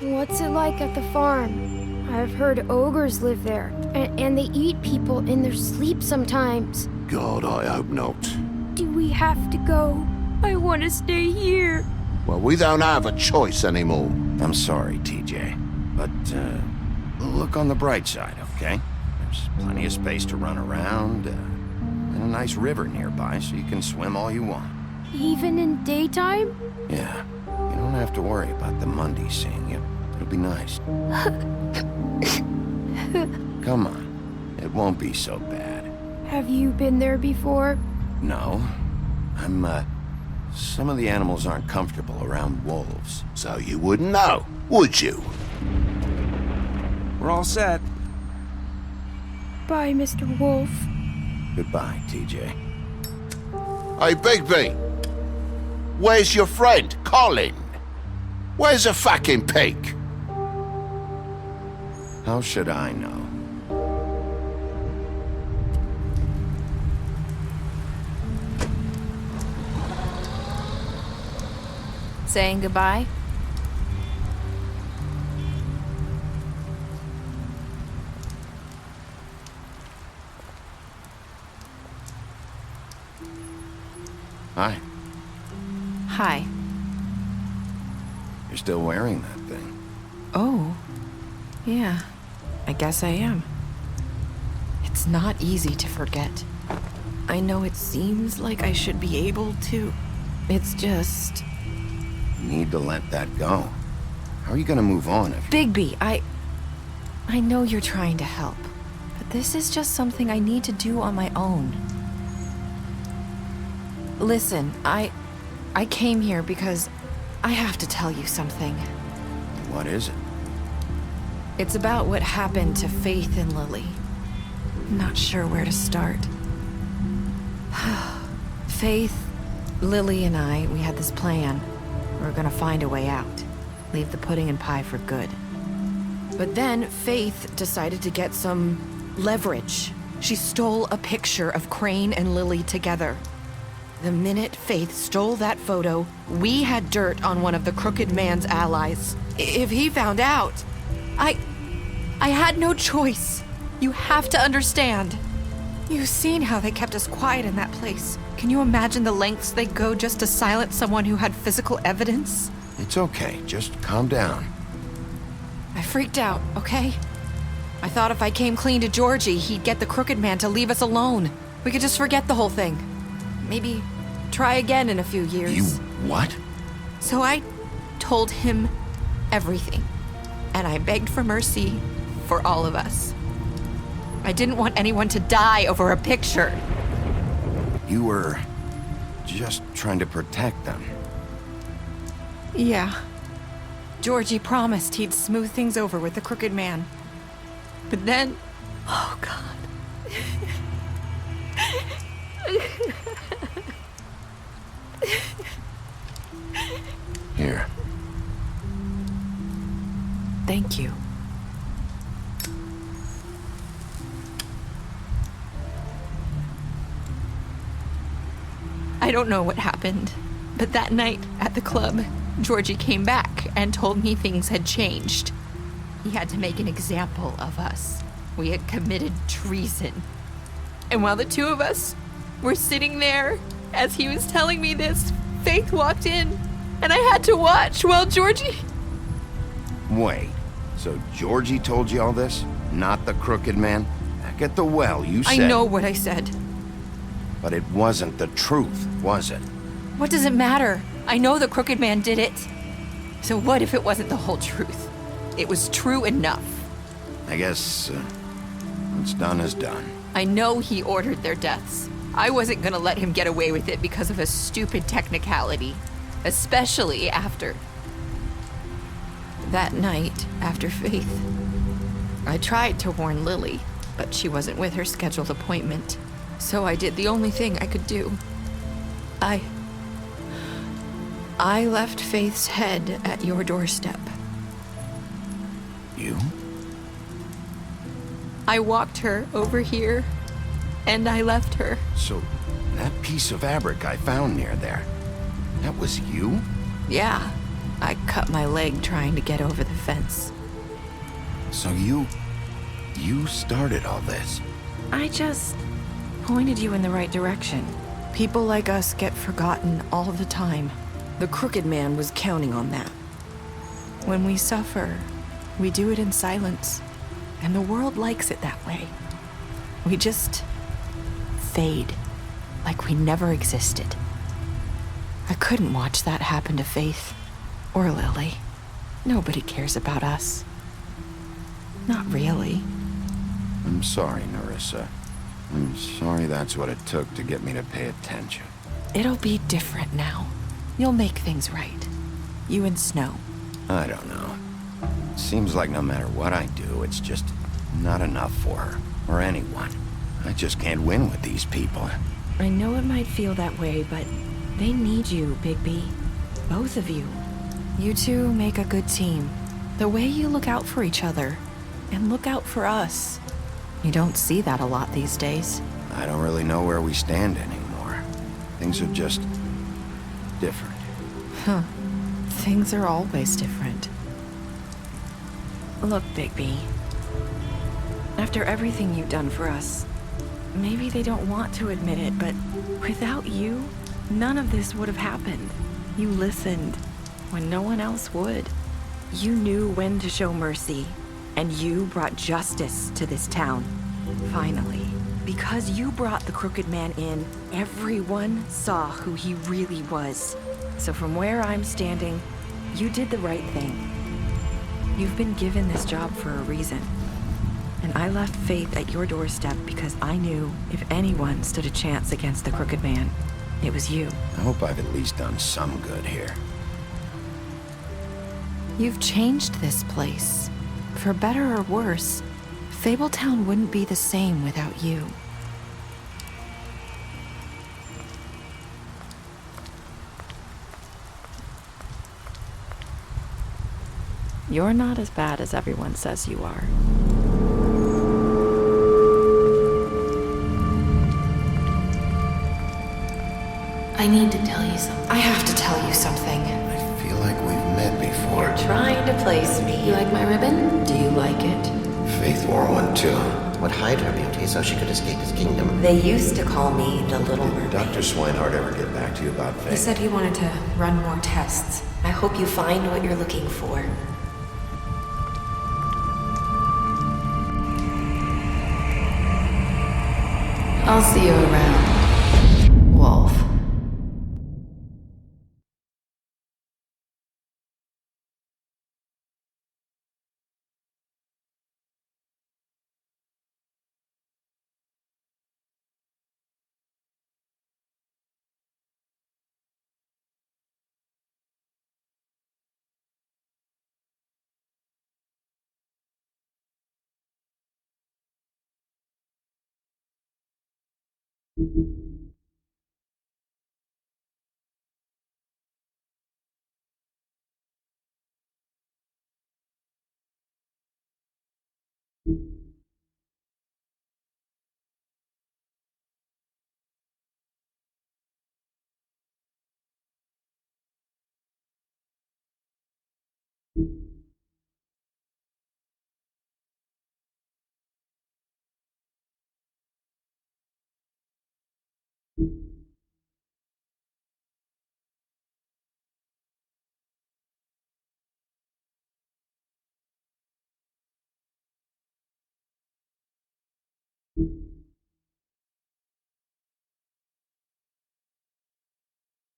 Speaker 18: What's it like at the farm? I've heard ogres live there, and they eat people in their sleep sometimes.
Speaker 14: God, I hope not.
Speaker 18: Do we have to go? I want to stay here.
Speaker 14: Well, we don't have a choice anymore.
Speaker 2: I'm sorry, TJ, but look on the bright side, okay? There's plenty of space to run around, and a nice river nearby so you can swim all you want.
Speaker 18: Even in daytime?
Speaker 2: Yeah, you don't have to worry about the Mondays seeing you. It'll be nice. Come on, it won't be so bad.
Speaker 18: Have you been there before?
Speaker 2: No, some of the animals aren't comfortable around wolves.
Speaker 14: So you wouldn't know, would you?
Speaker 17: We're all set.
Speaker 18: Bye, Mr. Wolf.
Speaker 2: Goodbye, TJ.
Speaker 14: Hey, Bigby. Where's your friend, Colin? Where's the fucking pig?
Speaker 2: How should I know?
Speaker 11: Saying goodbye?
Speaker 2: Hi.
Speaker 11: Hi.
Speaker 2: You're still wearing that thing.
Speaker 3: Oh. Yeah. I guess I am. It's not easy to forget. I know it seems like I should be able to. It's just...
Speaker 2: You need to let that go. How are you gonna move on if...
Speaker 3: Bigby, I know you're trying to help, but this is just something I need to do on my own. Listen, I came here because I have to tell you something.
Speaker 2: What is it?
Speaker 3: It's about what happened to Faith and Lily. I'm not sure where to start. Faith, Lily, and we had this plan. We were gonna find a way out. Leave the pudding and pie for good. But then Faith decided to get some leverage. She stole a picture of Crane and Lily together. The minute Faith stole that photo, we had dirt on one of the Crooked Man's allies. If he found out, I had no choice. You have to understand. You've seen how they kept us quiet in that place. Can you imagine the lengths they go just to silence someone who had physical evidence?
Speaker 2: It's okay, just calm down.
Speaker 3: I freaked out, okay? I thought if I came clean to Georgie, he'd get the Crooked Man to leave us alone. We could just forget the whole thing. Maybe try again in a few years.
Speaker 2: You what?
Speaker 3: So I told him everything. And I begged for mercy for all of us. I didn't want anyone to die over a picture.
Speaker 2: You were just trying to protect them.
Speaker 3: Yeah. Georgie promised he'd smooth things over with the Crooked Man. But then... Oh, God.
Speaker 2: Here.
Speaker 3: Thank you. I don't know what happened, but that night at the club, Georgie came back and told me things had changed. He had to make an example of us. We had committed treason. And while the two of us were sitting there, as he was telling me this, Faith walked in, and I had to watch while Georgie...
Speaker 2: Wait, so Georgie told you all this? Not the Crooked Man? Back at the well, you said...
Speaker 3: I know what I said.
Speaker 2: But it wasn't the truth, was it?
Speaker 3: What does it matter? I know the Crooked Man did it. So what if it wasn't the whole truth? It was true enough.
Speaker 2: I guess what's done is done.
Speaker 3: I know he ordered their deaths. I wasn't gonna let him get away with it because of a stupid technicality. Especially after...
Speaker 16: That night, after Faith, I tried to warn Lily, but she wasn't with her scheduled appointment. So I did the only thing I could do. I left Faith's head at your doorstep.
Speaker 2: You?
Speaker 16: I walked her over here, and I left her.
Speaker 2: So, that piece of fabric I found near there, that was you?
Speaker 16: Yeah, I cut my leg trying to get over the fence.
Speaker 2: So you started all this?
Speaker 16: I just pointed you in the right direction. People like us get forgotten all the time. The Crooked Man was counting on that. When we suffer, we do it in silence, and the world likes it that way. We just fade, like we never existed. I couldn't watch that happen to Faith, or Lily. Nobody cares about us. Not really.
Speaker 2: I'm sorry, Nerissa. I'm sorry that's what it took to get me to pay attention.
Speaker 16: It'll be different now. You'll make things right. You and Snow.
Speaker 2: I don't know. Seems like no matter what I do, it's just not enough for her, or anyone. I just can't win with these people.
Speaker 16: I know it might feel that way, but they need you, Bigby. Both of you. You two make a good team. The way you look out for each other, and look out for us. You don't see that a lot these days.
Speaker 2: I don't really know where we stand anymore. Things are just different.
Speaker 16: Huh. Things are always different. Look, Bigby. After everything you've done for us, maybe they don't want to admit it, but without you, none of this would have happened. You listened when no one else would. You knew when to show mercy, and you brought justice to this town. Finally. Because you brought the Crooked Man in, everyone saw who he really was. So from where I'm standing, you did the right thing. You've been given this job for a reason. And I left Faith at your doorstep because I knew if anyone stood a chance against the Crooked Man, it was you.
Speaker 2: I hope I've at least done some good here.
Speaker 16: You've changed this place. For better or worse, Fabletown wouldn't be the same without you. You're not as bad as everyone says you are. I need to tell you something. I have to tell you something.
Speaker 2: I feel like we've met before.
Speaker 16: You're trying to place me. You like my ribbon? Do you like it?
Speaker 2: Faith wore one too.
Speaker 19: Would hide her beauty so she could escape his kingdom.
Speaker 16: They used to call me the Little Mermaid.
Speaker 2: Did Dr. Swinehart ever get back to you about Faith?
Speaker 16: He said he wanted to run more tests. I hope you find what you're looking for. I'll see you around, Wolf.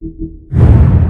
Speaker 20: You